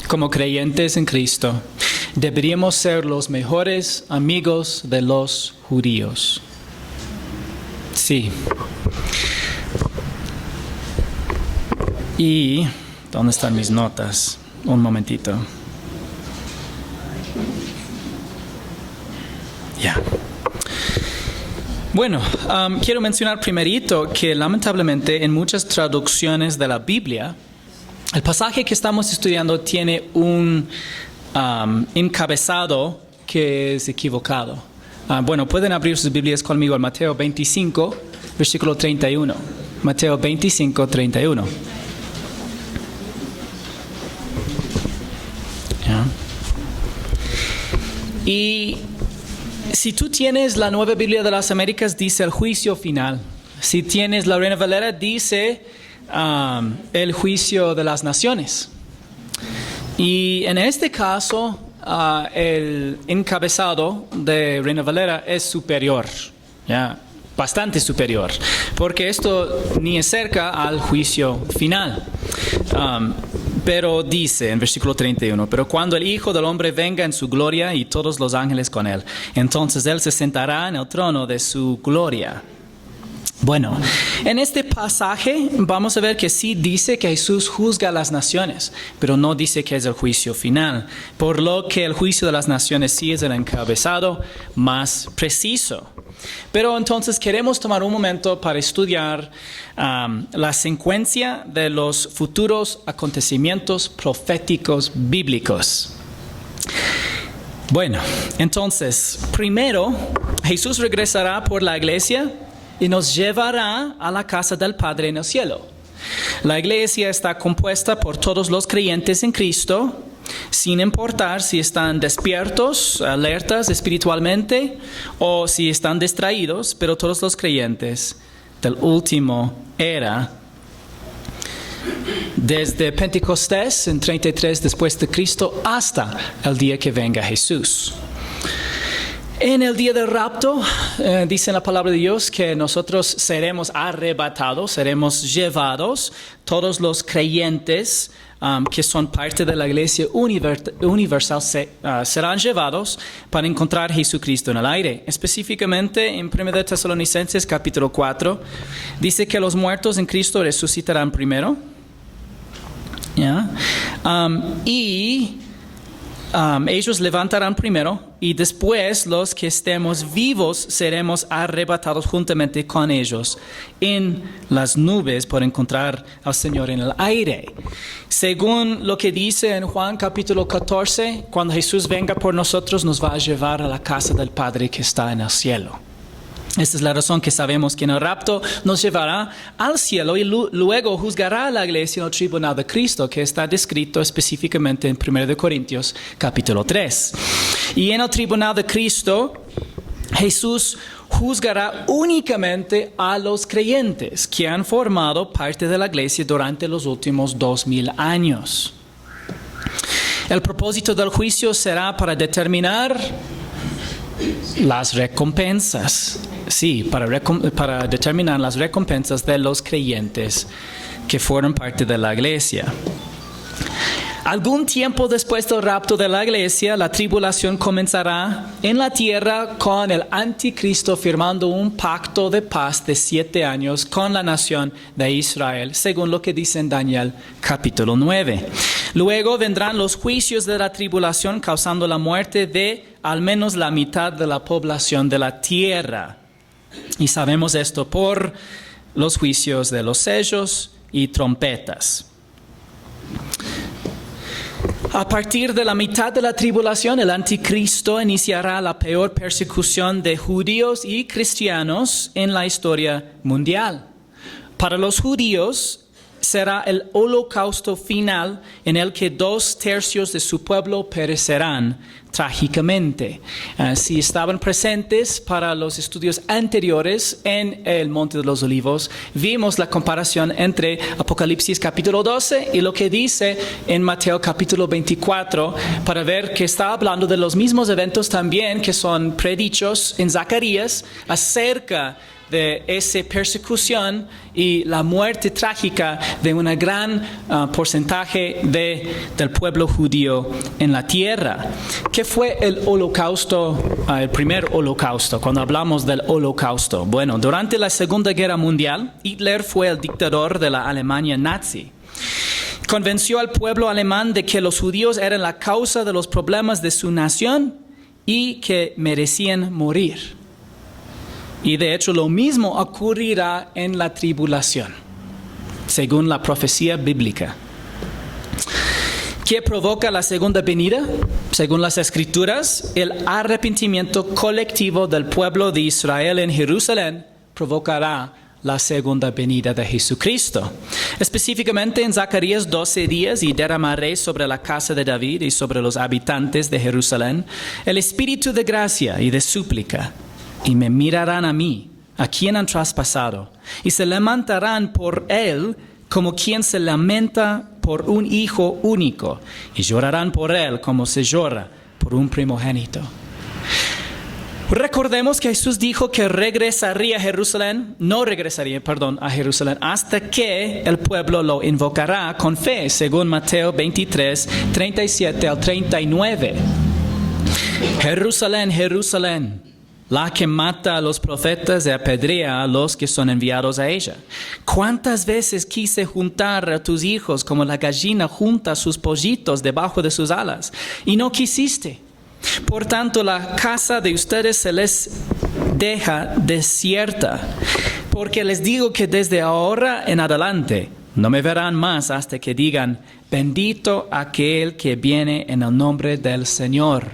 como creyentes en Cristo, deberíamos ser los mejores amigos de los judíos. Sí. Y, ¿dónde están mis notas? Un momentito. Ya. Bueno, quiero mencionar primerito que lamentablemente en muchas traducciones de la Biblia, el pasaje que estamos estudiando tiene un encabezado que es equivocado. Bueno, pueden abrir sus Biblias conmigo al Mateo 25, versículo 31. Mateo 25, 31. ¿Ya? Y si tú tienes la Nueva Biblia de las Américas, dice el juicio final. Si tienes la Reina Valera, dice el juicio de las naciones. Y en este caso, el encabezado de Reina Valera es superior, ¿ya? Bastante superior, porque esto ni es cerca al juicio final. Pero dice en versículo 31, pero cuando el Hijo del Hombre venga en su gloria y todos los ángeles con él, entonces él se sentará en el trono de su gloria. Bueno, en este pasaje vamos a ver que sí dice que Jesús juzga a las naciones, pero no dice que es el juicio final, por lo que el juicio de las naciones sí es el encabezado más preciso. Pero entonces queremos tomar un momento para estudiar la secuencia de los futuros acontecimientos proféticos bíblicos. Bueno, entonces, primero, Jesús regresará por la iglesia y nos llevará a la casa del Padre en el cielo. La iglesia está compuesta por todos los creyentes en Cristo, sin importar si están despiertos, alertas espiritualmente, o si están distraídos, pero todos los creyentes del último era, desde Pentecostés en 33 después de Cristo hasta el día que venga Jesús. En el día del rapto, dice la palabra de Dios que nosotros seremos arrebatados, seremos llevados, todos los creyentes que son parte de la iglesia universal serán llevados para encontrar a Jesucristo en el aire. Específicamente en 1 Tesalonicenses capítulo 4, dice que los muertos en Cristo resucitarán primero. ¿Ya? Ellos levantarán primero y después los que estemos vivos seremos arrebatados juntamente con ellos en las nubes por encontrar al Señor en el aire. Según lo que dice en Juan capítulo 14, cuando Jesús venga por nosotros nos va a llevar a la casa del Padre que está en el cielo. Esta es la razón que sabemos que en el rapto nos llevará al cielo y luego juzgará a la iglesia en el tribunal de Cristo, que está descrito específicamente en 1 Corintios capítulo 3. Y en el tribunal de Cristo, Jesús juzgará únicamente a los creyentes que han formado parte de la iglesia durante los últimos 2000 años. El propósito del juicio será para determinar las recompensas. Sí, para determinar las recompensas de los creyentes que fueron parte de la iglesia. Algún tiempo después del rapto de la iglesia, la tribulación comenzará en la tierra con el anticristo firmando un pacto de paz de 7 años con la nación de Israel, según lo que dice en Daniel capítulo 9. Luego vendrán los juicios de la tribulación causando la muerte de al menos la mitad de la población de la tierra. Y sabemos esto por los juicios de los sellos y trompetas. A partir de la mitad de la tribulación, el anticristo iniciará la peor persecución de judíos y cristianos en la historia mundial. Para los judíos será el holocausto final en el que 2/3 de su pueblo perecerán trágicamente. Si estaban presentes para los estudios anteriores en el Monte de los Olivos, vimos la comparación entre Apocalipsis capítulo 12 y lo que dice en Mateo capítulo 24, para ver que está hablando de los mismos eventos también que son predichos en Zacarías acerca de esa persecución y la muerte trágica de un gran porcentaje del pueblo judío en la tierra. ¿Qué fue el holocausto, el primer holocausto? Cuando hablamos del holocausto, bueno, durante la Segunda Guerra Mundial, Hitler fue el dictador de la Alemania nazi. Convenció al pueblo alemán de que los judíos eran la causa de los problemas de su nación y que merecían morir. Y de hecho lo mismo ocurrirá en la tribulación, según la profecía bíblica. ¿Qué provoca la segunda venida? Según las Escrituras, el arrepentimiento colectivo del pueblo de Israel en Jerusalén provocará la segunda venida de Jesucristo. Específicamente en Zacarías 12 días, y derramaré sobre la casa de David y sobre los habitantes de Jerusalén el espíritu de gracia y de súplica, y me mirarán a mí, a quien han traspasado, y se lamentarán por él como quien se lamenta por un hijo único, y llorarán por él como se llora por un primogénito. Recordemos que Jesús dijo que regresaría a Jerusalén, a Jerusalén, hasta que el pueblo lo invocará con fe, según Mateo 23, 37 al 39. Jerusalén, Jerusalén, la que mata a los profetas y apedrea a los que son enviados a ella. ¿Cuántas veces quise juntar a tus hijos como la gallina junta sus pollitos debajo de sus alas, y no quisiste? Por tanto, la casa de ustedes se les deja desierta, porque les digo que desde ahora en adelante no me verán más hasta que digan, bendito aquel que viene en el nombre del Señor.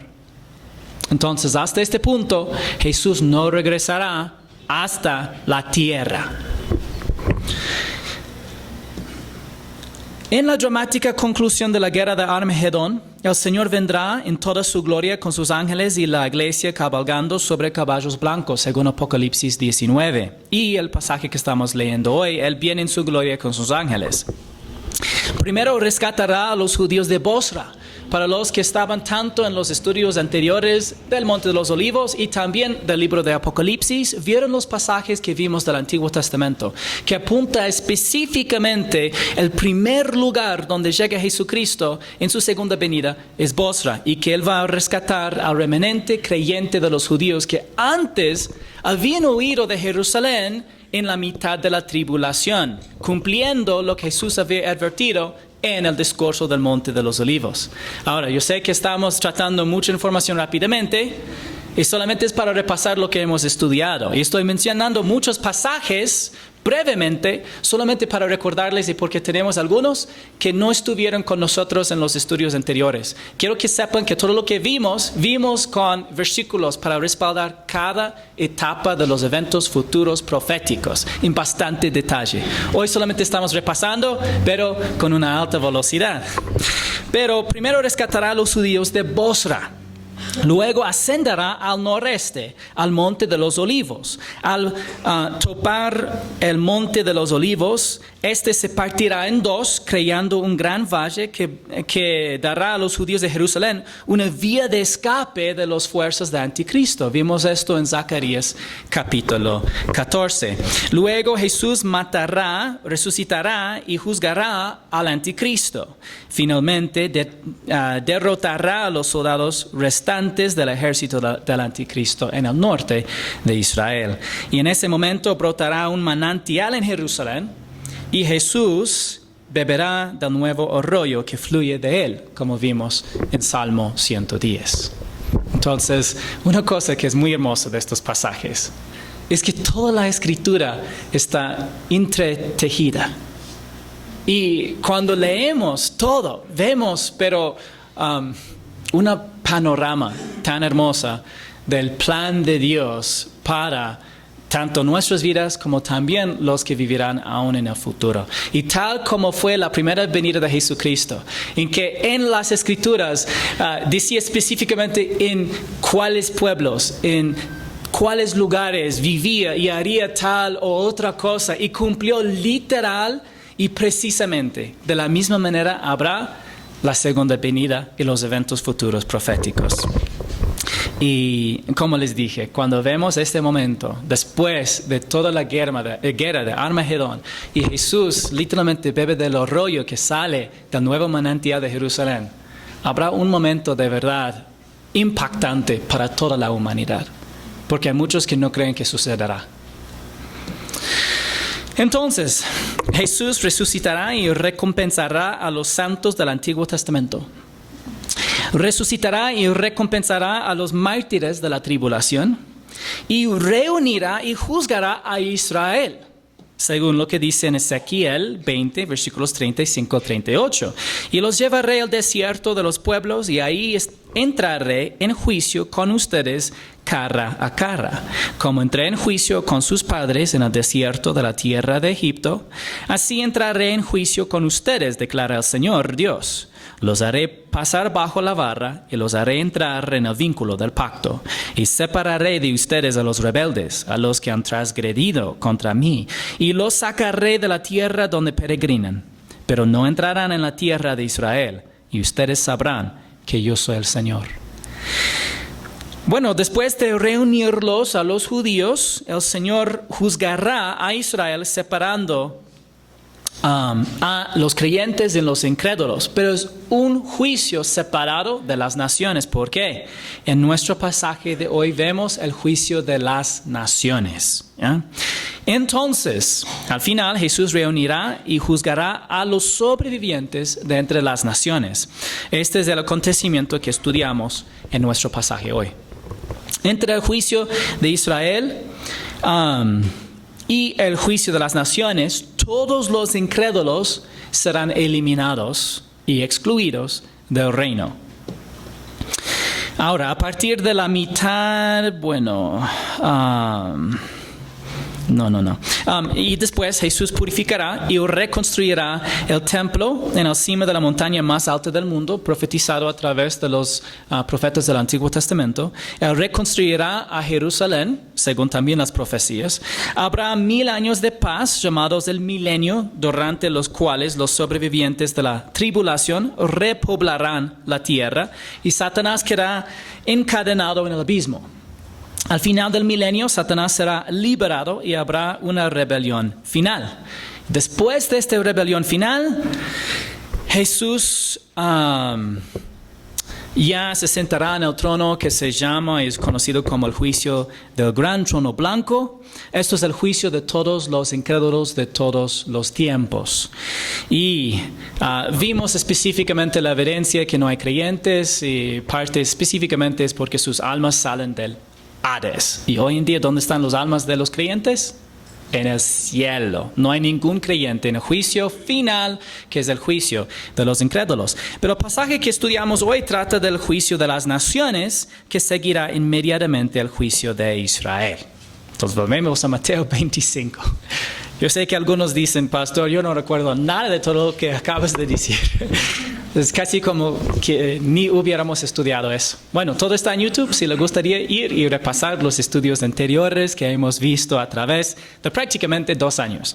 Entonces, hasta este punto, Jesús no regresará hasta la tierra. En la dramática conclusión de la guerra de Armagedón, el Señor vendrá en toda su gloria con sus ángeles y la iglesia cabalgando sobre caballos blancos, según Apocalipsis 19. Y el pasaje que estamos leyendo hoy, Él viene en su gloria con sus ángeles. Primero rescatará a los judíos de Bosra. Para los que estaban tanto en los estudios anteriores del Monte de los Olivos y también del libro de Apocalipsis, vieron los pasajes que vimos del Antiguo Testamento, que apunta específicamente el primer lugar donde llega Jesucristo en su segunda venida es Bosra, y que Él va a rescatar al remanente creyente de los judíos que antes habían huido de Jerusalén en la mitad de la tribulación, cumpliendo lo que Jesús había advertido en el discurso del Monte de los Olivos. Ahora, yo sé que estamos tratando mucha información rápidamente y solamente es para repasar lo que hemos estudiado. Y estoy mencionando muchos pasajes brevemente, solamente para recordarles y porque tenemos algunos que no estuvieron con nosotros en los estudios anteriores. Quiero que sepan que todo lo que vimos con versículos para respaldar cada etapa de los eventos futuros proféticos en bastante detalle. Hoy solamente estamos repasando, pero con una alta velocidad. Pero primero rescatará a los judíos de Bosra. Luego ascenderá al noreste, al Monte de los Olivos. Al topar el Monte de los Olivos, este se partirá en dos, creando un gran valle que dará a los judíos de Jerusalén una vía de escape de las fuerzas de Anticristo. Vimos esto en Zacarías capítulo 14. Luego Jesús matará, resucitará y juzgará al Anticristo. Finalmente derrotará a los soldados restantes del ejército del Anticristo en el norte de Israel. Y en ese momento brotará un manantial en Jerusalén y Jesús beberá del nuevo arroyo que fluye de él, como vimos en Salmo 110. Entonces, una cosa que es muy hermosa de estos pasajes es que toda la Escritura está entretejida. Y cuando leemos todo, vemos, una panorama tan hermosa del plan de Dios para tanto nuestras vidas como también los que vivirán aún en el futuro. Y tal como fue la primera venida de Jesucristo, en que en las Escrituras decía específicamente en cuáles pueblos, en cuáles lugares vivía y haría tal o otra cosa, y cumplió literal y precisamente de la misma manera habrá la segunda venida y los eventos futuros proféticos. Y como les dije, cuando vemos este momento, después de toda la guerra de Armagedón, y Jesús literalmente bebe del arroyo que sale del nuevo manantial de Jerusalén, habrá un momento de verdad impactante para toda la humanidad, porque hay muchos que no creen que sucederá. Entonces, Jesús resucitará y recompensará a los santos del Antiguo Testamento. Resucitará y recompensará a los mártires de la tribulación y reunirá y juzgará a Israel, según lo que dice en Ezequiel 20, versículos 35-38. Y los llevaré al desierto de los pueblos y ahí entraré en juicio con ustedes cara a cara. Como entré en juicio con sus padres en el desierto de la tierra de Egipto, así entraré en juicio con ustedes, declara el Señor Dios. Los haré pasar bajo la vara y los haré entrar en el vínculo del pacto. Y separaré de ustedes a los rebeldes, a los que han transgredido contra mí, y los sacaré de la tierra donde peregrinan. Pero no entrarán en la tierra de Israel, y ustedes sabrán que yo soy el Señor. Bueno, después de reunirlos a los judíos, el Señor juzgará a Israel separando a los creyentes y los incrédulos, pero es un juicio separado de las naciones. ¿Por qué? En nuestro pasaje de hoy vemos el juicio de las naciones, ¿ya? Entonces, al final Jesús reunirá y juzgará a los sobrevivientes de entre las naciones. Este es el acontecimiento que estudiamos en nuestro pasaje hoy. Entre el juicio de Israel y el juicio de las naciones, todos los incrédulos serán eliminados y excluidos del reino. Ahora, a partir de la mitad, y después Jesús purificará y reconstruirá el templo en la cima de la montaña más alta del mundo, profetizado a través de los profetas del Antiguo Testamento. Él reconstruirá a Jerusalén, según también las profecías. Habrá 1000 años de paz, llamados el milenio, durante los cuales los sobrevivientes de la tribulación repoblarán la tierra y Satanás quedará encadenado en el abismo. Al final del milenio, Satanás será liberado y habrá una rebelión final. Después de esta rebelión final, Jesús ya se sentará en el trono que se llama y es conocido como el juicio del gran trono blanco. Esto es el juicio de todos los incrédulos de todos los tiempos. Y vimos específicamente la evidencia que no hay creyentes, y parte específicamente es porque sus almas salen del Hades. Y hoy en día, ¿dónde están los almas de los creyentes? En el cielo. No hay ningún creyente en el juicio final, que es el juicio de los incrédulos. Pero el pasaje que estudiamos hoy trata del juicio de las naciones, que seguirá inmediatamente el juicio de Israel. Entonces volvemos a Mateo 25. Yo sé que algunos dicen, pastor, yo no recuerdo nada de todo lo que acabas de decir. Es casi como que ni hubiéramos estudiado eso. Bueno, todo está en YouTube. Si le gustaría ir y repasar los estudios anteriores que hemos visto a través de prácticamente 2 años.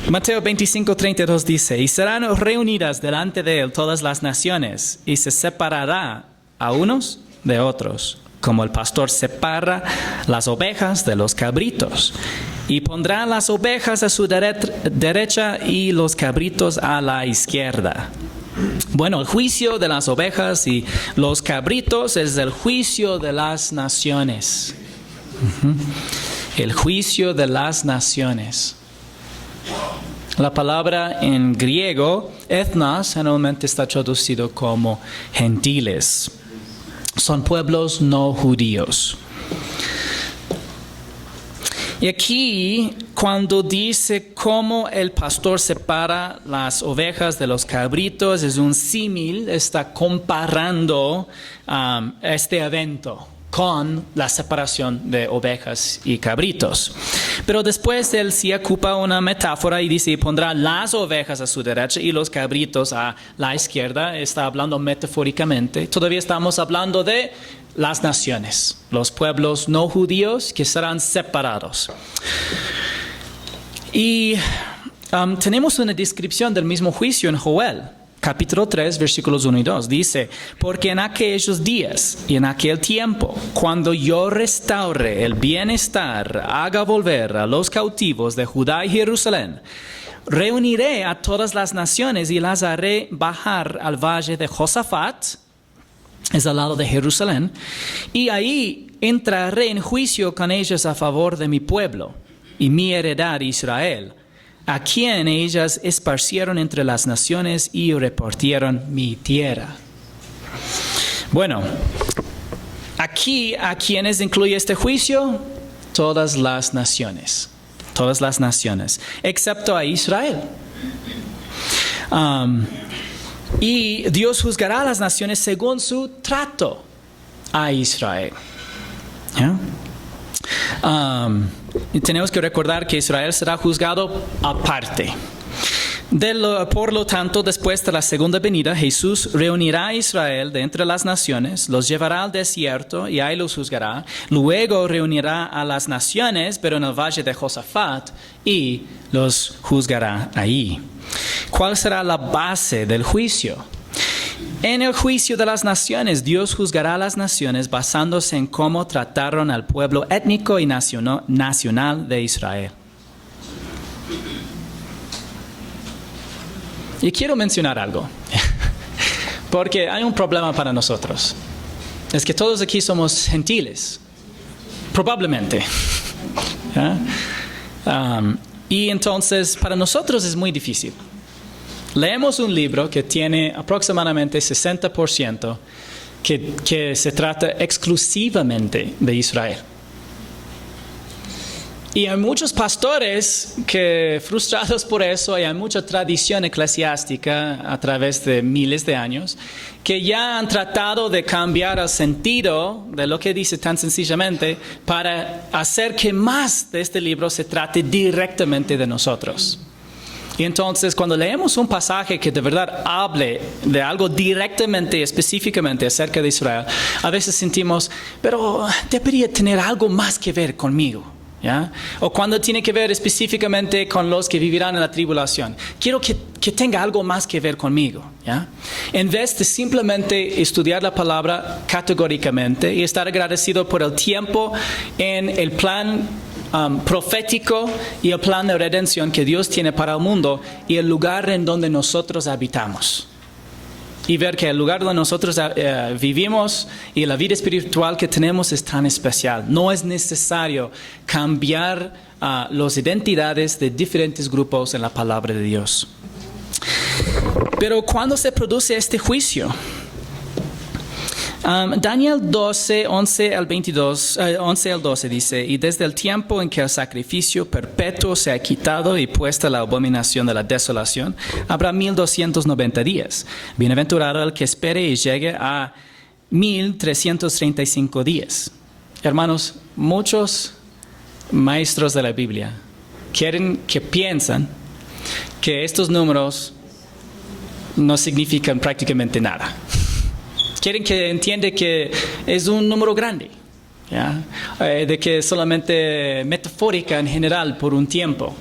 Mateo 25:32 dice, y serán reunidas delante de él todas las naciones, y se separará a unos de otros, como el pastor separa las ovejas de los cabritos. Y pondrá las ovejas a su derecha y los cabritos a la izquierda. Bueno, el juicio de las ovejas y los cabritos es el juicio de las naciones. El juicio de las naciones. La palabra en griego, ethnos, generalmente está traducido como gentiles. Son pueblos no judíos. Y aquí, cuando dice cómo el pastor separa las ovejas de los cabritos, es un símil, está comparando este evento con la separación de ovejas y cabritos. Pero después él sí ocupa una metáfora y dice, pondrá las ovejas a su derecha y los cabritos a la izquierda. Está hablando metafóricamente. Todavía estamos hablando de las naciones, los pueblos no judíos que serán separados. Y tenemos una descripción del mismo juicio en Joel, capítulo 3, versículos 1 y 2. Dice, porque en aquellos días y en aquel tiempo, cuando yo restaure el bienestar, haga volver a los cautivos de Judá y Jerusalén, reuniré a todas las naciones y las haré bajar al valle de Josafat, es al lado de Jerusalén, y ahí entraré en juicio con ellos a favor de mi pueblo y mi heredad Israel, a quien ellas esparcieron entre las naciones y repartieron mi tierra. Bueno, aquí, ¿a quiénes incluye este juicio? Todas las naciones, excepto a Israel. Y Dios juzgará a las naciones según su trato a Israel. ¿Ya? Y tenemos que recordar que Israel será juzgado aparte. Por lo tanto, después de la segunda venida, Jesús reunirá a Israel de entre las naciones, los llevará al desierto y ahí los juzgará. Luego reunirá a las naciones, pero en el valle de Josafat, y los juzgará ahí. ¿Cuál será la base del juicio? En el juicio de las naciones, Dios juzgará a las naciones basándose en cómo trataron al pueblo étnico y nacional de Israel. Y quiero mencionar algo, porque hay un problema para nosotros. Es que todos aquí somos gentiles, probablemente. Y entonces para nosotros es muy difícil. Leemos un libro que tiene aproximadamente 60% que se trata exclusivamente de Israel. Y hay muchos pastores que, frustrados por eso, y hay mucha tradición eclesiástica a través de miles de años, que ya han tratado de cambiar el sentido de lo que dice tan sencillamente para hacer que más de este libro se trate directamente de nosotros. Y entonces, cuando leemos un pasaje que de verdad hable de algo directamente, específicamente acerca de Israel, a veces sentimos, pero debería tener algo más que ver conmigo. ¿Ya? O cuando tiene que ver específicamente con los que vivirán en la tribulación. Quiero que tenga algo más que ver conmigo. ¿Ya? En vez de simplemente estudiar la palabra categóricamente y estar agradecido por el tiempo en el plan profético y el plan de redención que Dios tiene para el mundo y el lugar en donde nosotros habitamos. Y ver que el lugar donde nosotros vivimos y la vida espiritual que tenemos es tan especial. No es necesario cambiar las identidades de diferentes grupos en la palabra de Dios. Pero ¿cuándo se produce este juicio? Daniel 12, 11 al 12 dice, y desde el tiempo en que el sacrificio perpetuo se ha quitado y puesta la abominación de la desolación, habrá 1290 días. Bienaventurado el que espere y llegue a 1335 días. Hermanos, muchos maestros de la Biblia piensan que estos números no significan prácticamente nada. Quieren que entienda que es un número grande, ¿ya? De que es solamente metafórica en general por un tiempo.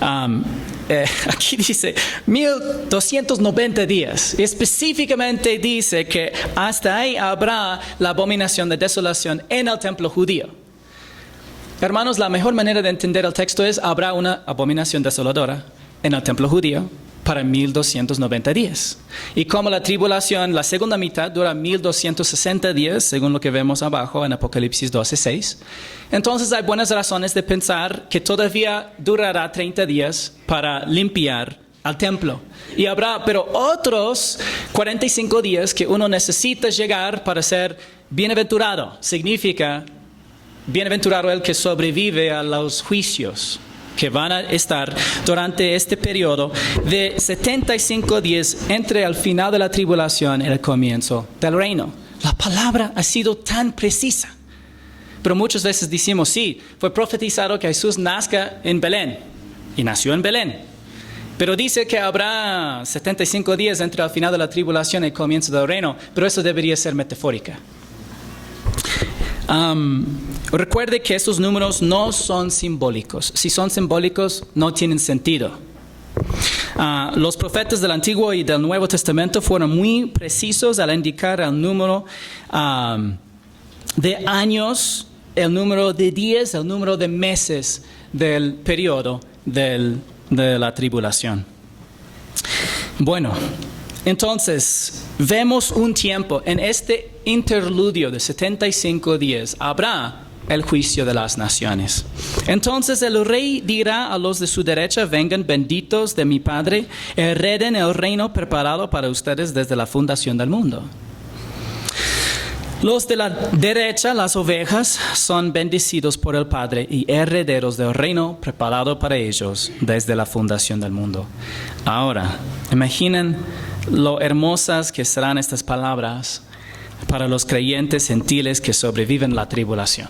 Aquí dice 1290 días. Específicamente dice que hasta ahí habrá la abominación de desolación en el templo judío. Hermanos, la mejor manera de entender el texto es habrá una abominación desoladora en el templo judío para 1290 días. Y como la tribulación, la segunda mitad, dura 1260 días, según lo que vemos abajo en Apocalipsis 12:6, entonces hay buenas razones de pensar que todavía durará 30 días para limpiar al templo. Y habrá, pero otros 45 días que uno necesita llegar para ser bienaventurado. Significa, bienaventurado el que sobrevive a los juicios que van a estar durante este periodo de 75 días entre el final de la tribulación y el comienzo del reino. La palabra ha sido tan precisa. Pero muchas veces decimos, sí, fue profetizado que Jesús nazca en Belén. Y nació en Belén. Pero dice que habrá 75 días entre el final de la tribulación y el comienzo del reino. Pero eso debería ser metafórica. Recuerde que estos números no son simbólicos. Si son simbólicos, no tienen sentido. Los profetas del Antiguo y del Nuevo Testamento fueron muy precisos al indicar el número de años, el número de días, el número de meses del periodo de la tribulación. Bueno, entonces vemos un tiempo en este interludio de 75 días. Habrá el juicio de las naciones. Entonces el rey dirá a los de su derecha: vengan, benditos de mi Padre, hereden el reino preparado para ustedes desde la fundación del mundo. Los de la derecha, las ovejas, son bendecidos por el Padre y herederos del reino preparado para ellos desde la fundación del mundo. Ahora, imaginen lo hermosas que serán estas palabras para los creyentes gentiles que sobreviven la tribulación.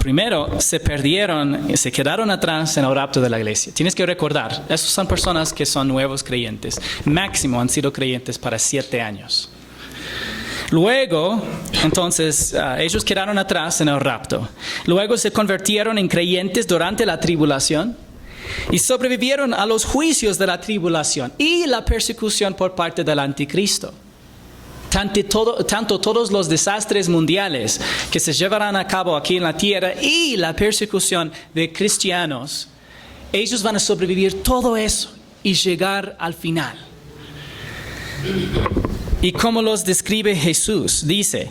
Primero, se quedaron atrás en el rapto de la iglesia. Tienes que recordar, esos son personas que son nuevos creyentes. Máximo han sido creyentes para 7 años. Luego, entonces, ellos quedaron atrás en el rapto. Luego se convirtieron en creyentes durante la tribulación y sobrevivieron a los juicios de la tribulación y la persecución por parte del anticristo. Tanto todos los desastres mundiales que se llevarán a cabo aquí en la tierra y la persecución de cristianos, ellos van a sobrevivir todo eso y llegar al final. Y como los describe Jesús, dice: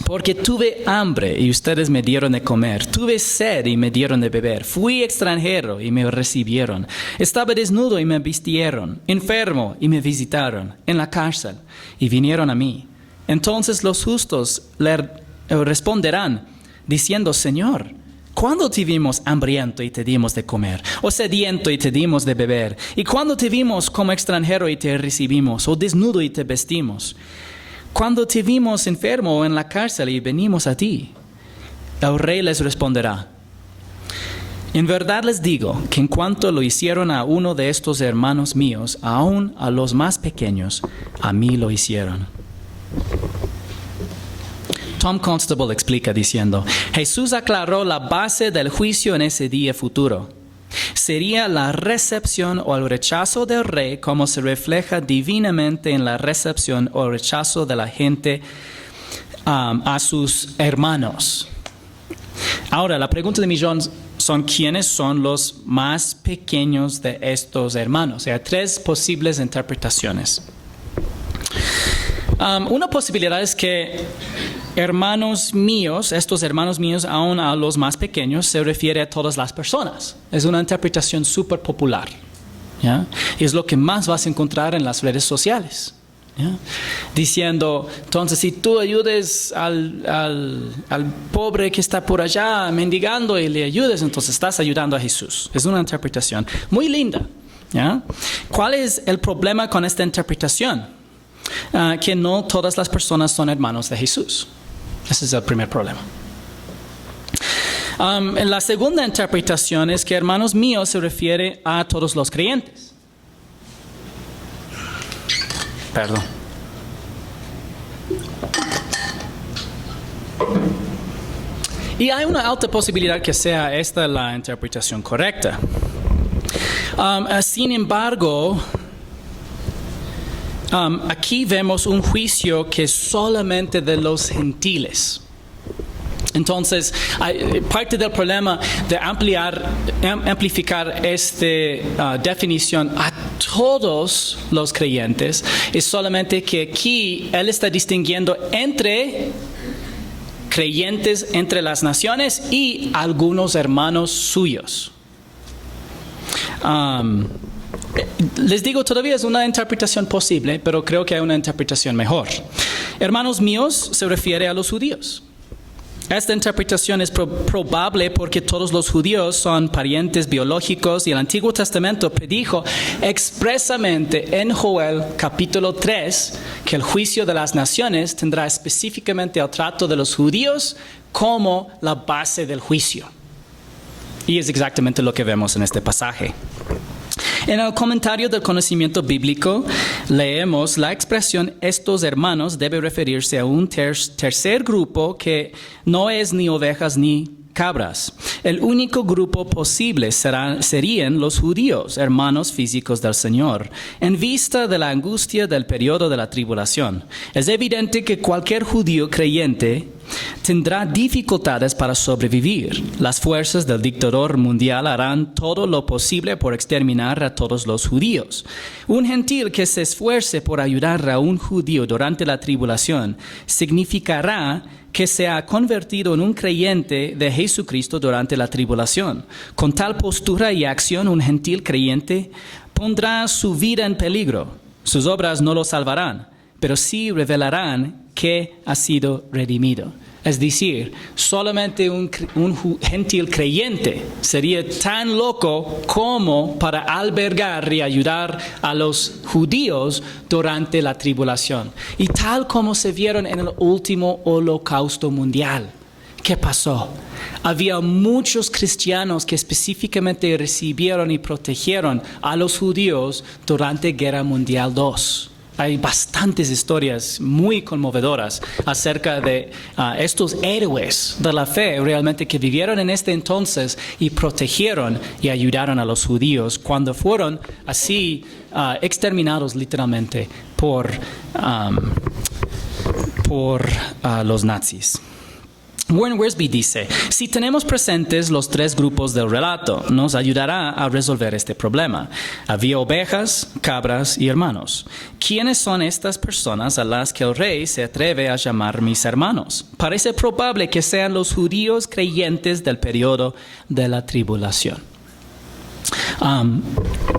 porque tuve hambre y ustedes me dieron de comer, tuve sed y me dieron de beber, fui extranjero y me recibieron, estaba desnudo y me vistieron, enfermo y me visitaron, en la cárcel y vinieron a mí. Entonces los justos le responderán diciendo: Señor, ¿cuándo te vimos hambriento y te dimos de comer? ¿O sediento y te dimos de beber? ¿Y cuándo te vimos como extranjero y te recibimos? ¿O desnudo y te vestimos? ¿Cuándo te vimos enfermo o en la cárcel y venimos a ti? El rey les responderá: en verdad les digo que en cuanto lo hicieron a uno de estos hermanos míos, aún a los más pequeños, a mí lo hicieron. Tom Constable explica diciendo: Jesús aclaró la base del juicio en ese día futuro. Sería la recepción o el rechazo del rey, como se refleja divinamente en la recepción o el rechazo de la gente a sus hermanos. Ahora, la pregunta de millón son: ¿quiénes son los más pequeños de estos hermanos? Hay 3 posibles interpretaciones. Una posibilidad es que hermanos míos, estos hermanos míos, aún a los más pequeños, se refiere a todas las personas. Es una interpretación súper popular, ¿ya? Y es lo que más vas a encontrar en las redes sociales, ¿ya? Diciendo: entonces, si tú ayudes al pobre que está por allá mendigando y le ayudes, entonces estás ayudando a Jesús. Es una interpretación muy linda, ¿ya? ¿Cuál es el problema con esta interpretación? Que no todas las personas son hermanos de Jesús. Ese es el primer problema. La segunda interpretación es que hermanos míos se refiere a todos los creyentes. Perdón. Y hay una alta posibilidad que sea esta la interpretación correcta. Sin embargo, aquí vemos un juicio que es solamente de los gentiles. Entonces, parte del problema de amplificar esta definición a todos los creyentes es solamente que aquí Él está distinguiendo entre creyentes entre las naciones y algunos hermanos suyos. Les digo, todavía es una interpretación posible, pero creo que hay una interpretación mejor. Hermanos míos se refiere a los judíos. Esta interpretación es probable porque todos los judíos son parientes biológicos y el Antiguo Testamento predijo expresamente en Joel capítulo 3 que el juicio de las naciones tendrá específicamente el trato de los judíos como la base del juicio. Y es exactamente lo que vemos en este pasaje. En el comentario del conocimiento bíblico leemos la expresión estos hermanos debe referirse a un tercer grupo que no es ni ovejas ni cabras. El único grupo posible serían los judíos, hermanos físicos del Señor, en vista de la angustia del periodo de la tribulación. Es evidente que cualquier judío creyente tendrá dificultades para sobrevivir. Las fuerzas del dictador mundial harán todo lo posible por exterminar a todos los judíos. Un gentil que se esfuerce por ayudar a un judío durante la tribulación significará que se ha convertido en un creyente de Jesucristo durante la tribulación. Con tal postura y acción, un gentil creyente pondrá su vida en peligro. Sus obras no lo salvarán, pero sí revelarán que ha sido redimido. Es decir, solamente un gentil creyente sería tan loco como para albergar y ayudar a los judíos durante la tribulación. Y tal como se vieron en el último holocausto mundial. ¿Qué pasó? Había muchos cristianos que específicamente recibieron y protegieron a los judíos durante Guerra Mundial II. Hay bastantes historias muy conmovedoras acerca de estos héroes de la fe realmente que vivieron en este entonces y protegieron y ayudaron a los judíos cuando fueron así exterminados literalmente por los nazis. Warren Wiersbe dice, si tenemos presentes los tres grupos del relato, nos ayudará a resolver este problema. Había ovejas, cabras y hermanos. ¿Quiénes son estas personas a las que el rey se atreve a llamar mis hermanos? Parece probable que sean los judíos creyentes del periodo de la tribulación.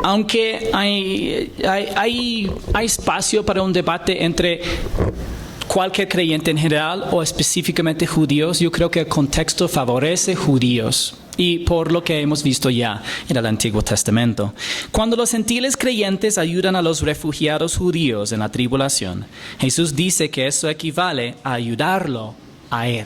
Aunque hay espacio para un debate entre cualquier creyente en general o específicamente judíos, yo creo que el contexto favorece judíos y por lo que hemos visto ya en el Antiguo Testamento. Cuando los gentiles creyentes ayudan a los refugiados judíos en la tribulación, Jesús dice que eso equivale a ayudarlo a él.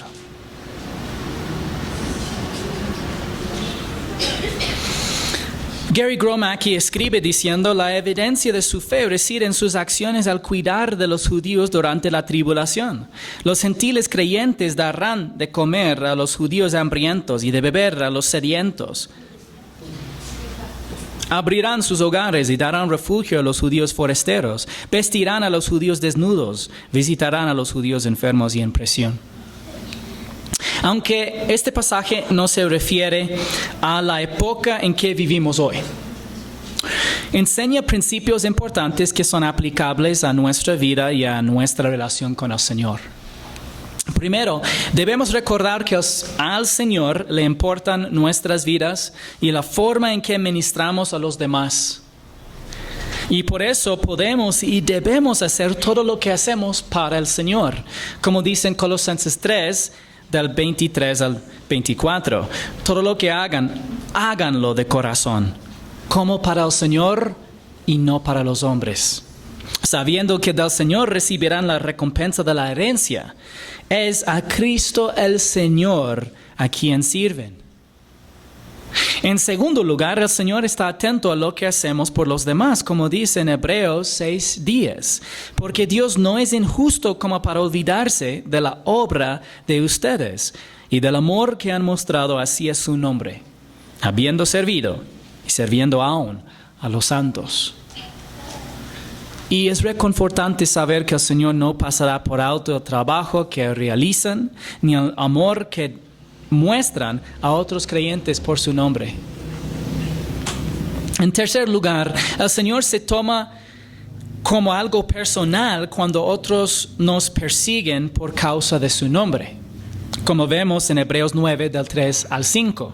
Gary Gromacki escribe diciendo, la evidencia de su fe reside en sus acciones al cuidar de los judíos durante la tribulación. Los gentiles creyentes darán de comer a los judíos hambrientos y de beber a los sedientos. Abrirán sus hogares y darán refugio a los judíos forasteros. Vestirán a los judíos desnudos. Visitarán a los judíos enfermos y en prisión. Aunque este pasaje no se refiere a la época en que vivimos hoy, enseña principios importantes que son aplicables a nuestra vida y a nuestra relación con el Señor. Primero, debemos recordar que al Señor le importan nuestras vidas y la forma en que ministramos a los demás. Y por eso podemos y debemos hacer todo lo que hacemos para el Señor. Como dice en Colosenses 3, del 23 al 24. Todo lo que hagan, háganlo de corazón, como para el Señor y no para los hombres, sabiendo que del Señor recibirán la recompensa de la herencia. Es a Cristo el Señor a quien sirven. En segundo lugar, el Señor está atento a lo que hacemos por los demás, como dice en Hebreos 6:10. Porque Dios no es injusto como para olvidarse de la obra de ustedes y del amor que han mostrado hacia su nombre, habiendo servido y sirviendo aún a los santos. Y es reconfortante saber que el Señor no pasará por alto el trabajo que realizan, ni el amor que muestran a otros creyentes por su nombre. En tercer lugar, el Señor se toma como algo personal cuando otros nos persiguen por causa de su nombre, como vemos en Hebreos 9 del 3 al 5.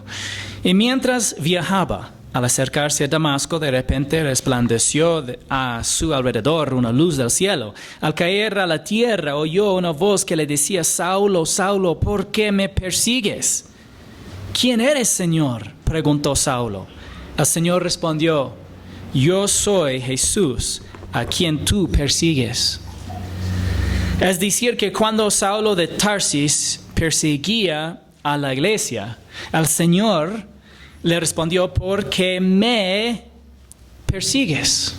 Y mientras viajaba, al acercarse a Damasco, de repente resplandeció a su alrededor una luz del cielo. Al caer a la tierra, oyó una voz que le decía, Saulo, Saulo, ¿por qué me persigues? ¿Quién eres, Señor?, preguntó Saulo. El Señor respondió, yo soy Jesús, a quien tú persigues. Es decir, que cuando Saulo de Tarsis perseguía a la iglesia, el Señor le respondió, ¿por qué me persigues?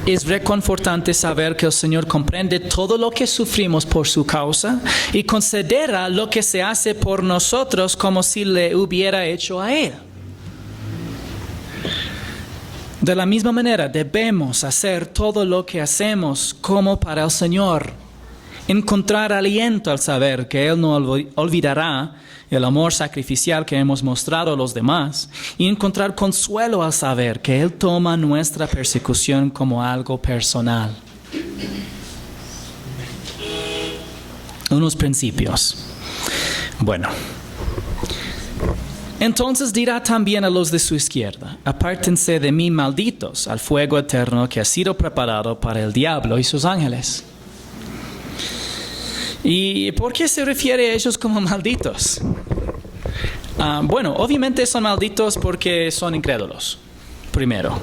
Es reconfortante saber que el Señor comprende todo lo que sufrimos por su causa y considera lo que se hace por nosotros como si le hubiera hecho a Él. De la misma manera, debemos hacer todo lo que hacemos como para el Señor. Encontrar aliento al saber que Él no olvidará el amor sacrificial que hemos mostrado a los demás, y encontrar consuelo al saber que Él toma nuestra persecución como algo personal. Unos principios. Bueno. Entonces dirá también a los de su izquierda: apártense de mí, malditos, al fuego eterno que ha sido preparado para el diablo y sus ángeles. ¿Y por qué se refiere a ellos como malditos? Bueno, obviamente son malditos porque son incrédulos, primero.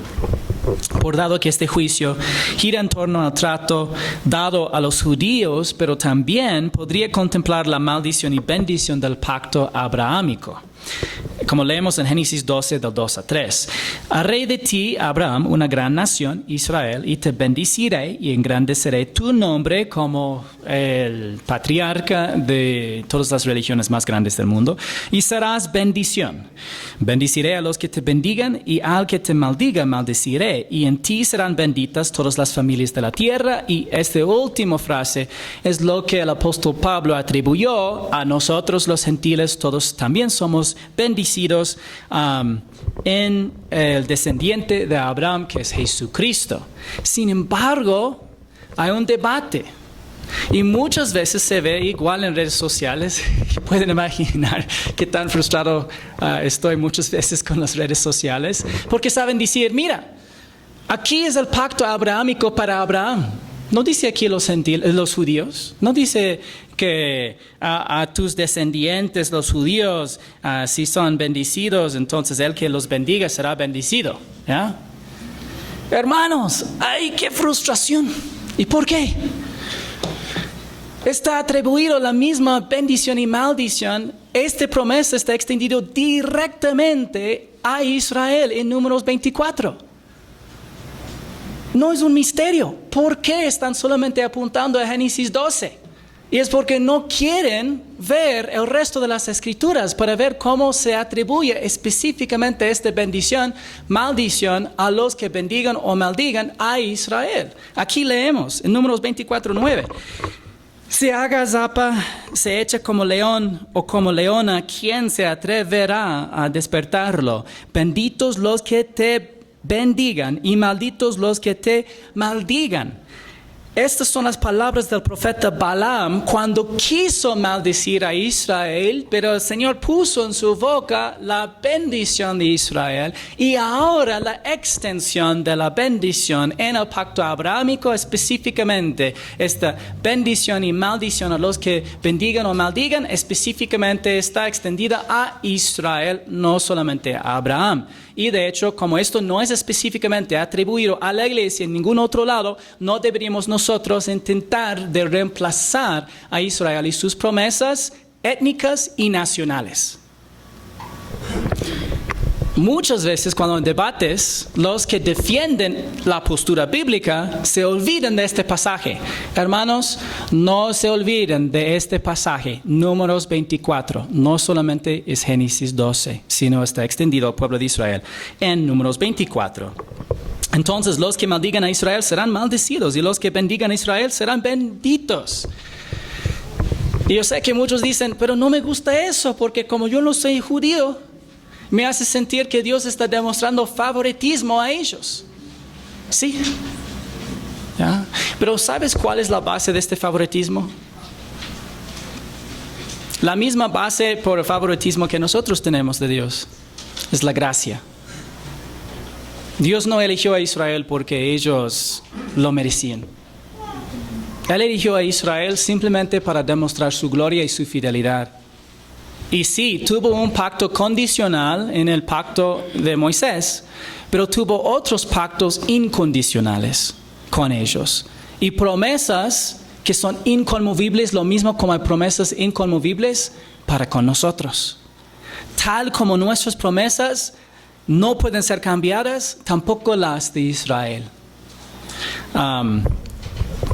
Por dado que este juicio gira en torno al trato dado a los judíos, pero también podría contemplar la maldición y bendición del pacto abrahámico. Como leemos en Génesis 12, del 2 a 3. Haré de ti, Abraham, una gran nación, Israel, y te bendeciré y engrandeceré tu nombre como el patriarca de todas las religiones más grandes del mundo, y serás bendición. Bendeciré a los que te bendigan, y al que te maldiga maldeciré, y en ti serán benditas todas las familias de la tierra. Y esta última frase es lo que el apóstol Pablo atribuyó a nosotros los gentiles. Todos también somos bendecidos en el descendiente de Abraham, que es Jesucristo. Sin embargo, hay un debate, y muchas veces se ve igual en redes sociales. Pueden imaginar qué tan frustrado estoy muchas veces con las redes sociales, porque saben decir: mira, aquí es el pacto abrahámico para Abraham. No dice aquí los judíos, no dice que a tus descendientes, los judíos, si son bendecidos, entonces el que los bendiga será bendecido. ¿Ya? Hermanos, ¡ay, qué frustración! ¿Y por qué? Está atribuido la misma bendición y maldición. Esta promesa está extendida directamente a Israel en Números 24. No es un misterio. ¿Por qué están solamente apuntando a Génesis 12? Y es porque no quieren ver el resto de las escrituras para ver cómo se atribuye específicamente esta bendición, maldición a los que bendigan o maldigan a Israel. Aquí leemos en Números 24:9. Se agazapa, se echa como león o como leona, ¿quién se atreverá a despertarlo? Benditos los que te bendigan y malditos los que te maldigan. Estas son las palabras del profeta Balaam cuando quiso maldecir a Israel, pero el Señor puso en su boca la bendición de Israel, y ahora la extensión de la bendición en el pacto abrahámico, específicamente esta bendición y maldición a los que bendigan o maldigan, específicamente está extendida a Israel, no solamente a Abraham. Y de hecho, como esto no es específicamente atribuido a la iglesia en ningún otro lado, no deberíamos nosotros intentar de reemplazar a Israel y sus promesas étnicas y nacionales. Muchas veces cuando en debates los que defienden la postura bíblica se olvidan de este pasaje. Hermanos, no se olviden de este pasaje, Números 24. No solamente es Génesis 12, sino está extendido al pueblo de Israel en Números 24. Entonces los que maldigan a Israel serán maldecidos, y los que bendigan a Israel serán benditos. Y yo sé que muchos dicen: pero no me gusta eso, porque como yo no soy judío, me hace sentir que Dios está demostrando favoritismo a ellos. Sí. ¿Ya? Pero ¿sabes cuál es la base de este favoritismo? La misma base por el favoritismo que nosotros tenemos de Dios. Es la gracia. Dios no eligió a Israel porque ellos lo merecían. Él eligió a Israel simplemente para demostrar su gloria y su fidelidad. Y sí, tuvo un pacto condicional en el pacto de Moisés, pero tuvo otros pactos incondicionales con ellos. Y promesas que son inconmovibles, lo mismo como hay promesas inconmovibles para con nosotros. Tal como nuestras promesas no pueden ser cambiadas, tampoco las de Israel.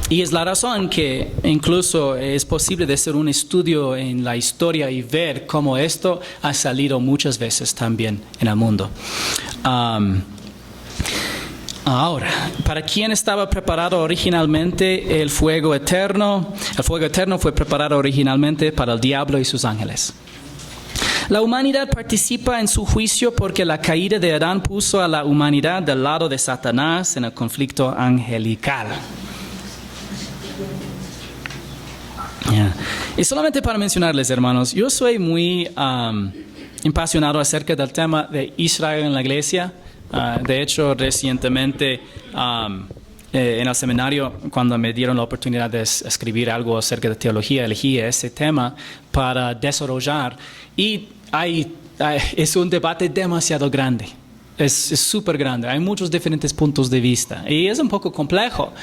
Y es la razón que incluso es posible de hacer un estudio en la historia y ver cómo esto ha salido muchas veces también en el mundo. Ahora, ¿para quién estaba preparado originalmente el fuego eterno? El fuego eterno fue preparado originalmente para el diablo y sus ángeles. La humanidad participa en su juicio porque la caída de Adán puso a la humanidad del lado de Satanás en el conflicto angelical. Y solamente para mencionarles, hermanos, yo soy muy apasionado acerca del tema de Israel en la iglesia. De hecho, recientemente en el seminario, cuando me dieron la oportunidad de escribir algo acerca de teología, elegí ese tema para desarrollar. Y es un debate demasiado grande. Es súper grande, hay muchos diferentes puntos de vista y es un poco complejo,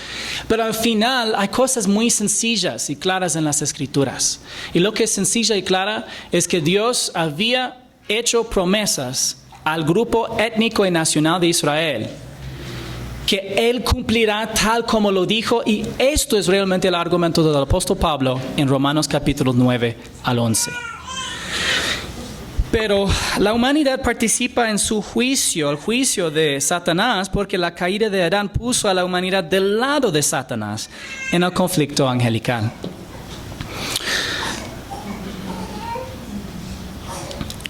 pero al final hay cosas muy sencillas y claras en las Escrituras. Y lo que es sencilla y clara es que Dios había hecho promesas al grupo étnico y nacional de Israel, que Él cumplirá tal como lo dijo, y esto es realmente el argumento del apóstol Pablo en Romanos capítulo 9 al 11. Pero la humanidad participa en su juicio, el juicio de Satanás, porque la caída de Adán puso a la humanidad del lado de Satanás en el conflicto angelical.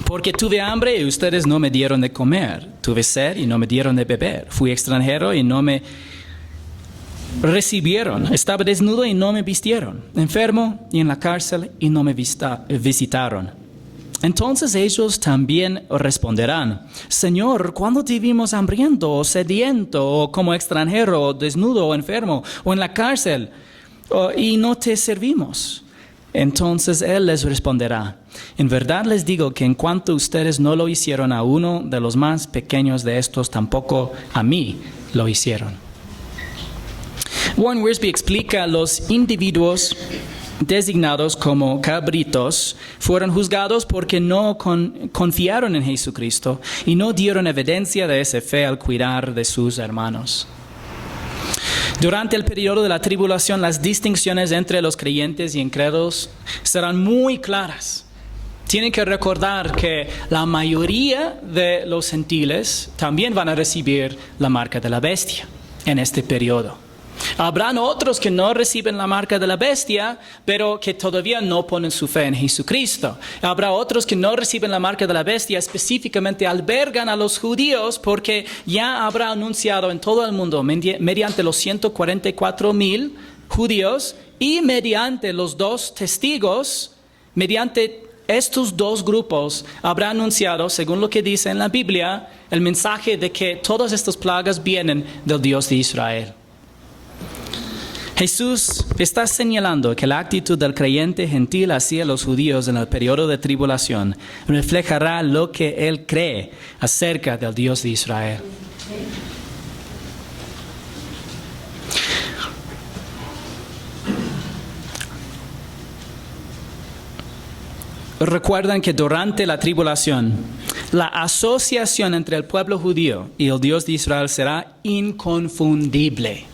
Porque tuve hambre y ustedes no me dieron de comer. Tuve sed y no me dieron de beber. Fui extranjero y no me recibieron. Estaba desnudo y no me vistieron. Enfermo y en la cárcel y no me visitaron. Entonces ellos también responderán: Señor, ¿cuándo te vimos hambriento o sediento o como extranjero o desnudo o enfermo o en la cárcel y no te servimos? Entonces Él les responderá: en verdad les digo que en cuanto ustedes no lo hicieron a uno de los más pequeños de estos, tampoco a mí lo hicieron. Warren Wiersbe explica: los individuos designados como cabritos fueron juzgados porque no confiaron en Jesucristo y no dieron evidencia de esa fe al cuidar de sus hermanos. Durante el periodo de la tribulación, las distinciones entre los creyentes y incrédulos serán muy claras. Tienen que recordar que la mayoría de los gentiles también van a recibir la marca de la bestia en este periodo. Habrán otros que no reciben la marca de la bestia, pero que todavía no ponen su fe en Jesucristo. Habrá otros que no reciben la marca de la bestia, específicamente albergan a los judíos, porque ya habrá anunciado en todo el mundo, mediante los 144,000 judíos y mediante los 2 testigos, mediante estos 2 grupos, habrá anunciado, según lo que dice en la Biblia, el mensaje de que todas estas plagas vienen del Dios de Israel. Jesús está señalando que la actitud del creyente gentil hacia los judíos en el periodo de tribulación reflejará lo que él cree acerca del Dios de Israel. Recuerdan que durante la tribulación, la asociación entre el pueblo judío y el Dios de Israel será inconfundible.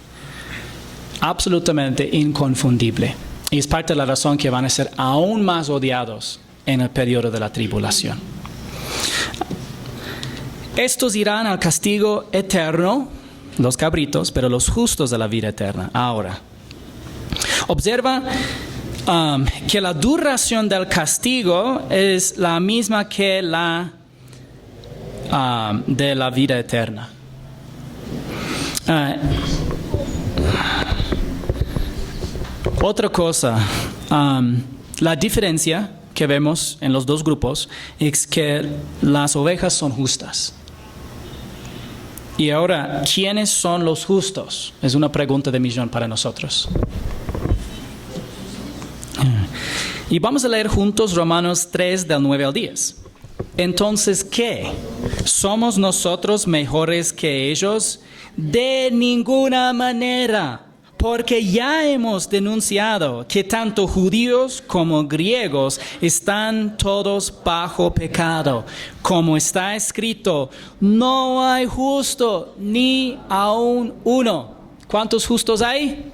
Absolutamente inconfundible. Y es parte de la razón que van a ser aún más odiados en el periodo de la tribulación. Estos irán al castigo eterno, los cabritos, pero los justos a la vida eterna. Ahora, observa que la duración del castigo es la misma que la de la vida eterna. Otra cosa, la diferencia que vemos en los 2 grupos es que las ovejas son justas. Y ahora, ¿quiénes son los justos? Es una pregunta de millón para nosotros. Y vamos a leer juntos Romanos 3 del 9 al 10. Entonces, ¿qué? ¿Somos nosotros mejores que ellos? De ninguna manera. Porque ya hemos denunciado que tanto judíos como griegos están todos bajo pecado. Como está escrito, no hay justo ni aun uno. ¿Cuántos justos hay?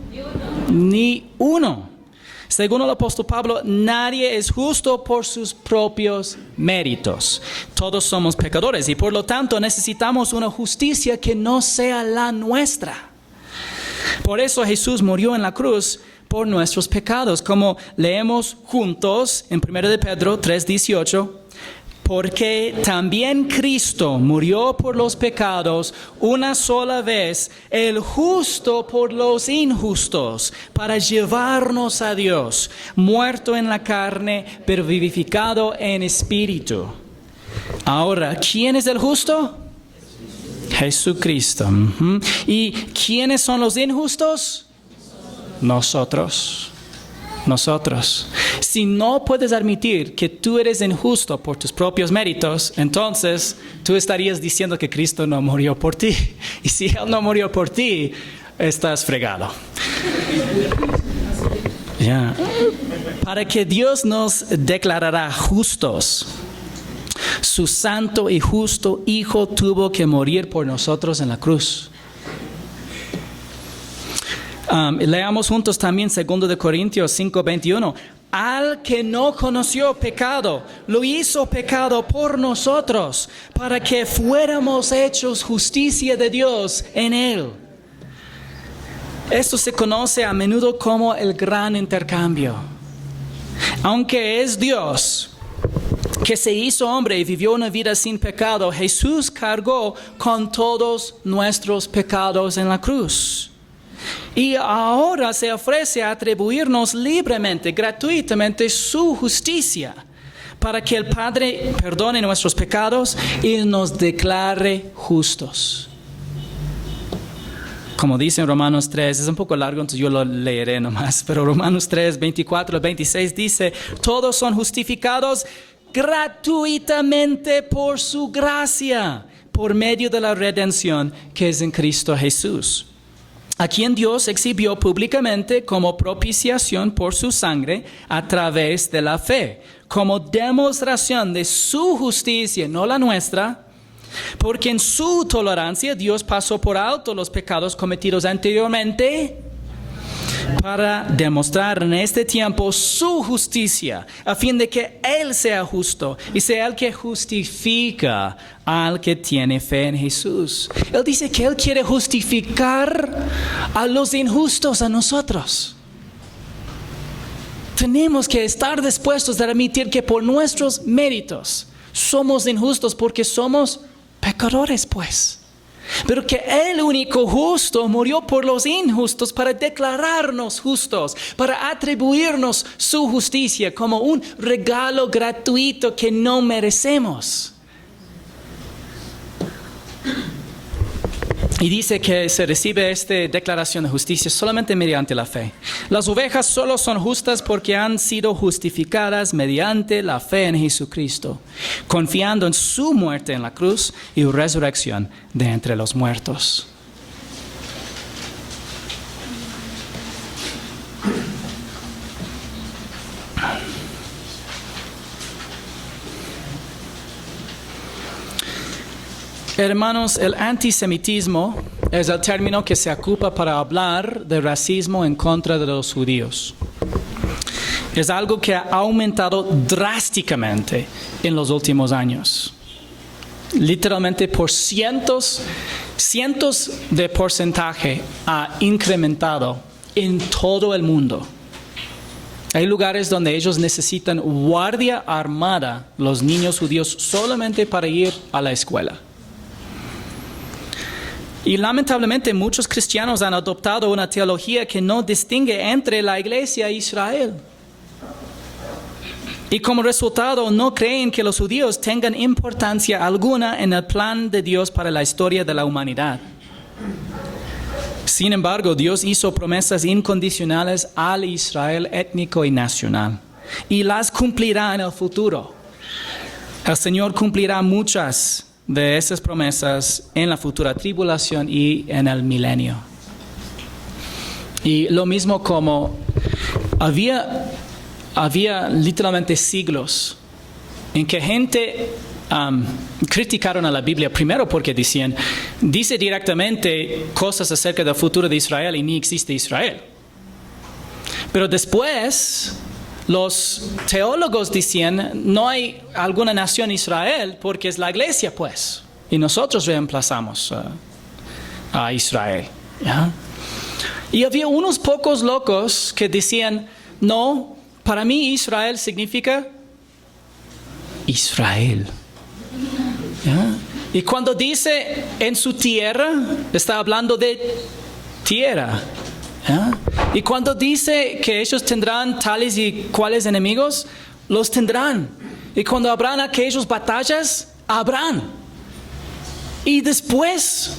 Ni uno. Según el apóstol Pablo, nadie es justo por sus propios méritos. Todos somos pecadores y por lo tanto necesitamos una justicia que no sea la nuestra. Por eso Jesús murió en la cruz por nuestros pecados, como leemos juntos en 1 de Pedro 3:18. Porque también Cristo murió por los pecados una sola vez, el justo por los injustos, para llevarnos a Dios, muerto en la carne, pero vivificado en espíritu. Ahora, ¿quién es el justo? Jesucristo. ¿Y quiénes son los injustos? Nosotros. Si no puedes admitir que tú eres injusto por tus propios méritos, entonces tú estarías diciendo que Cristo no murió por ti. Y si Él no murió por ti, estás fregado. Yeah. Para que Dios nos declarará justos, su santo y justo Hijo tuvo que morir por nosotros en la cruz. Leamos juntos también 2 de Corintios 5:21. Al que no conoció pecado, lo hizo pecado por nosotros, para que fuéramos hechos justicia de Dios en él. Esto se conoce a menudo como el gran intercambio. Aunque es Dios que se hizo hombre y vivió una vida sin pecado, Jesús cargó con todos nuestros pecados en la cruz. Y ahora se ofrece a atribuirnos libremente, gratuitamente, su justicia, para que el Padre perdone nuestros pecados y nos declare justos. Como dice en Romanos 3, es un poco largo, entonces yo lo leeré nomás, pero Romanos 3, 24 al 26 dice, todos son justificados gratuitamente por su gracia, por medio de la redención que es en Cristo Jesús, a quien Dios exhibió públicamente como propiciación por su sangre a través de la fe, como demostración de su justicia, no la nuestra, porque en su tolerancia Dios pasó por alto los pecados cometidos anteriormente para demostrar en este tiempo su justicia, a fin de que Él sea justo y sea el que justifica al que tiene fe en Jesús. Él dice que Él quiere justificar a los injustos, a nosotros. Tenemos que estar dispuestos a admitir que por nuestros méritos somos injustos porque somos pecadores, pues. Pero que el único justo murió por los injustos para declararnos justos, para atribuirnos su justicia como un regalo gratuito que no merecemos. Y dice que se recibe esta declaración de justicia solamente mediante la fe. Las ovejas solo son justas porque han sido justificadas mediante la fe en Jesucristo, confiando en su muerte en la cruz y resurrección de entre los muertos. Hermanos, el antisemitismo es el término que se ocupa para hablar de racismo en contra de los judíos. Es algo que ha aumentado drásticamente en los últimos años. Literalmente por cientos de porcentaje ha incrementado en todo el mundo. Hay lugares donde ellos necesitan guardia armada, los niños judíos, solamente para ir a la escuela. Y lamentablemente muchos cristianos han adoptado una teología que no distingue entre la iglesia e Israel. Y como resultado no creen que los judíos tengan importancia alguna en el plan de Dios para la historia de la humanidad. Sin embargo, Dios hizo promesas incondicionales al Israel étnico y nacional. Y las cumplirá en el futuro. El Señor cumplirá muchas de esas promesas en la futura tribulación y en el milenio. Y lo mismo como había literalmente siglos en que gente criticaron a la Biblia, primero porque decían, dice directamente cosas acerca del futuro de Israel y ni existe Israel. Pero después los teólogos decían, no hay alguna nación Israel porque es la iglesia, pues. Y nosotros reemplazamos a Israel. ¿Ya? Y había unos pocos locos que decían, no, para mí Israel significa Israel. ¿Ya? Y cuando dice en su tierra, está hablando de tierra. ¿Ya? Y cuando dice que ellos tendrán tales y cuales enemigos, los tendrán. Y cuando habrán aquellas batallas, habrán. Y después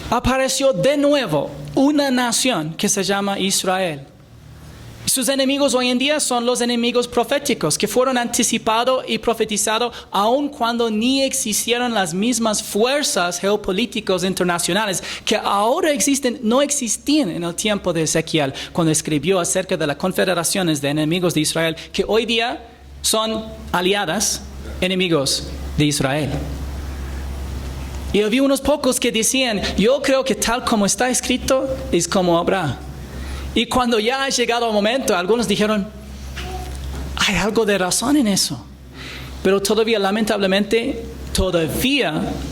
apareció de nuevo una nación que se llama Israel. Sus enemigos hoy en día son los enemigos proféticos que fueron anticipados y profetizados aun cuando ni existieron las mismas fuerzas geopolíticas internacionales que ahora existen, no existían en el tiempo de Ezequiel cuando escribió acerca de las confederaciones de enemigos de Israel que hoy día son aliadas enemigos de Israel. Y había unos pocos que decían, yo creo que tal como está escrito es como habrá. Y cuando ya ha llegado el momento, algunos dijeron, hay algo de razón en eso. Pero todavía, lamentablemente,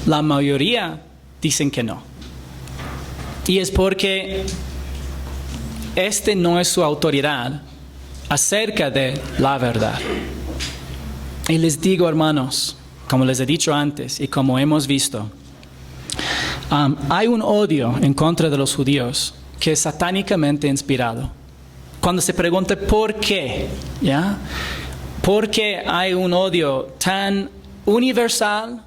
la mayoría dicen que no. Y es porque no es su autoridad acerca de la verdad. Y les digo, hermanos, como les he dicho antes y como hemos visto, hay un odio en contra de los judíos que es satánicamente inspirado. Cuando se pregunta por qué, ¿ya? ¿Por qué hay un odio tan universal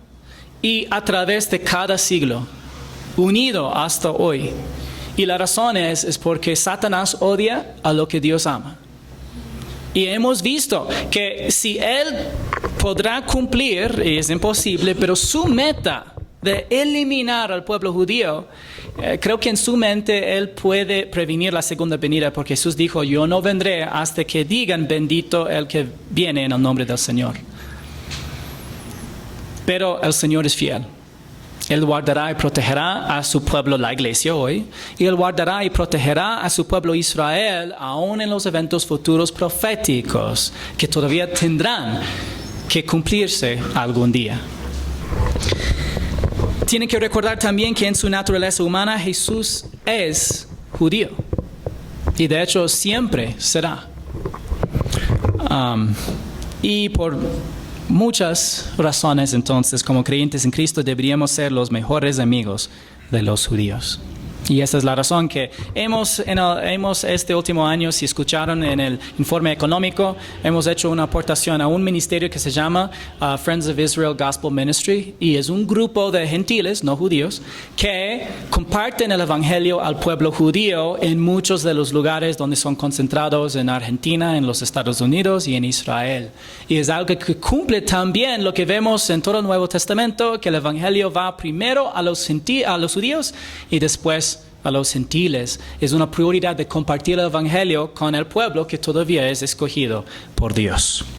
y a través de cada siglo, unido hasta hoy? Y la razón es porque Satanás odia a lo que Dios ama. Y hemos visto que si él podrá cumplir, y es imposible, pero su meta de eliminar al pueblo judío, creo que en su mente él puede prevenir la segunda venida, porque Jesús dijo, yo no vendré hasta que digan bendito el que viene en el nombre del Señor. Pero el Señor es fiel. Él guardará y protegerá a su pueblo, la iglesia hoy, y Él guardará y protegerá a su pueblo Israel, aún en los eventos futuros proféticos, que todavía tendrán que cumplirse algún día. Tienen que recordar también que en su naturaleza humana Jesús es judío. Y de hecho siempre será. Y por muchas razones entonces, como creyentes en Cristo, deberíamos ser los mejores amigos de los judíos. Y esa es la razón que hemos este último año, si escucharon en el informe económico, hemos hecho una aportación a un ministerio que se llama Friends of Israel Gospel Ministry, y es un grupo de gentiles, no judíos, que comparten el evangelio al pueblo judío en muchos de los lugares donde son concentrados en Argentina, en los Estados Unidos y en Israel. Y es algo que cumple también lo que vemos en todo el Nuevo Testamento, que el evangelio va primero a los judíos y después a los gentiles. Es una prioridad de compartir el evangelio con el pueblo que todavía es escogido por Dios.